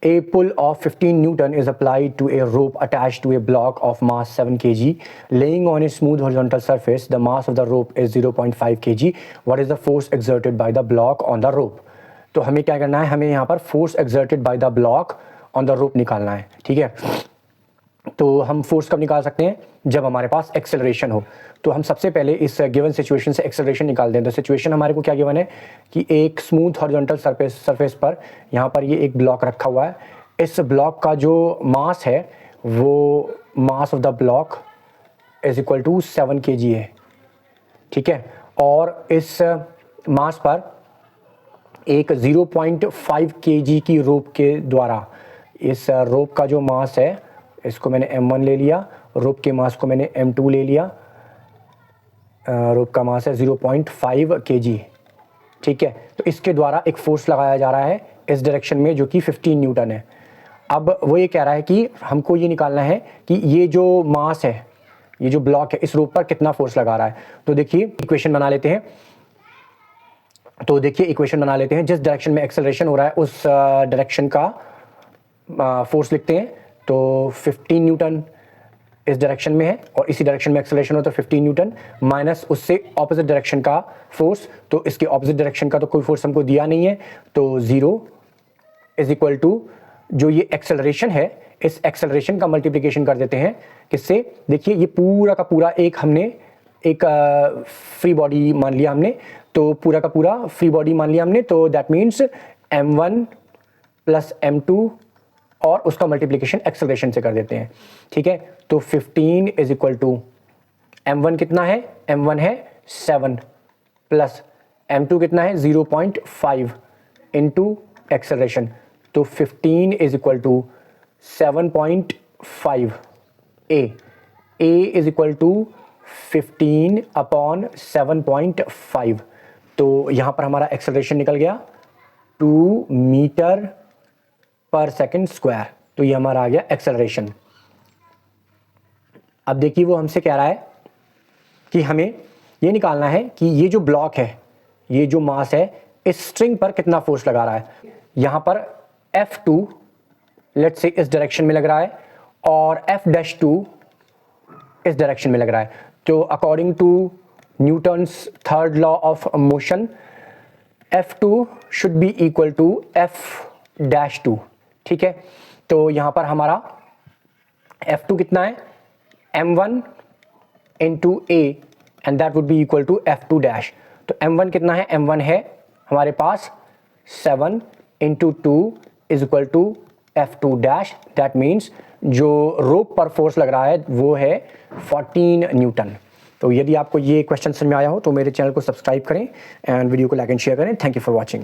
A pull of 15 Newton is applied to a rope attached to a block of mass 7 kg laying on a smooth horizontal surface. The mass of the rope is 0.5 kg. What is the force exerted by the block on the rope? तो हमें क्या करना है, हमें यहाँ पर force exerted by the block on the rope निकालना है, ठीक है। तो हम फोर्स कब निकाल सकते हैं, जब हमारे पास एक्सेलरेशन हो। तो हम सबसे पहले इस गिवन सिचुएशन से एक्सेलरेशन निकाल दें। तो सिचुएशन हमारे को क्या गिवन है कि एक स्मूथ हॉरिजॉन्टल सरफेस पर यहाँ पर ये एक ब्लॉक रखा हुआ है। इस ब्लॉक का जो मास है वो mass of the block is equal to 7 kg है, ठीक है। और इस मास पर एक 0.5 kg की रोप के द्वारा, इस रोप का जो मास है इसको मैंने m1 ले लिया, रोप के मास को मैंने m2 ले लिया। रोप का मास है 0.5 kg, ठीक है। तो इसके द्वारा एक फोर्स लगाया जा रहा है इस डायरेक्शन में जो कि 15 न्यूटन है। अब वो ये कह रहा है कि हमको ये निकालना है कि ये जो मास है, ये जो ब्लॉक है, इस रोप पर कितना फोर्स लगा रहा है। तो देखिए इक्वेशन बना लेते हैं। जिस डायरेक्शन में एक्सेलरेशन हो रहा है उस डायरेक्शन का फोर्स लिखते हैं। तो 15 न्यूटन इस डायरेक्शन में है और इसी डायरेक्शन में एक्सेलरेशन हो तो 15 न्यूटन माइनस उससे ऑपोजिट डायरेक्शन का फोर्स। तो इसके ऑपोजिट डायरेक्शन का तो कोई फोर्स हमको दिया नहीं है, तो 0 इज इक्वल टू जो ये एक्सेलरेशन है, इस एक्सेलरेशन का मल्टीप्लिकेशन कर देते हैं किससे। देखिए ये पूरा का पूरा हमने एक फ्री बॉडी मान लिया हमने, तो पूरा का पूरा फ्री बॉडी मान लिया हमने। तो that means m1 plus m2 और उसका मल्टीप्लिकेशन एक्सेलरेशन से कर देते हैं, ठीक है। तो 15 इज इक्वल टू m1 कितना है, m1 है 7 प्लस m2 कितना है 0.5 इंटू एक्सेलरेशन। तो 15 is equal to 7.5 a is equal to 15 upon 7.5। तो यहाँ पर हमारा एक्सेलरेशन निकल गया 2 मीटर पर सेकंड स्क्वायर। तो ये हमारा आ गया एक्सेलरेशन। अब देखिए वो हमसे कह रहा है कि हमें ये निकालना है कि ये जो ब्लॉक है, ये जो मास है, इस स्ट्रिंग पर कितना फोर्स लगा रहा है। यहाँ पर F2 लेट्स से इस डायरेक्शन में लग रहा है और F-2 इस डायरेक्शन में लग रहा है। तो according to Newton's third law of motion F2 should be equal to F-2, ठीक है। तो यहाँ पर हमारा F2 कितना है, m1 into a and that would be equal to F2 dash. तो m1 कितना है, m1 है हमारे पास 7 into 2 is equal to F2 dash. That means जो रोप पर फोर्स लग रहा है वो है 14 न्यूटन। तो यदि आपको ये क्वेश्चन समझ में आया हो तो मेरे चैनल को सब्सक्राइब करें एंड वीडियो को लाइक एंड शेयर करें। Thank you for watching.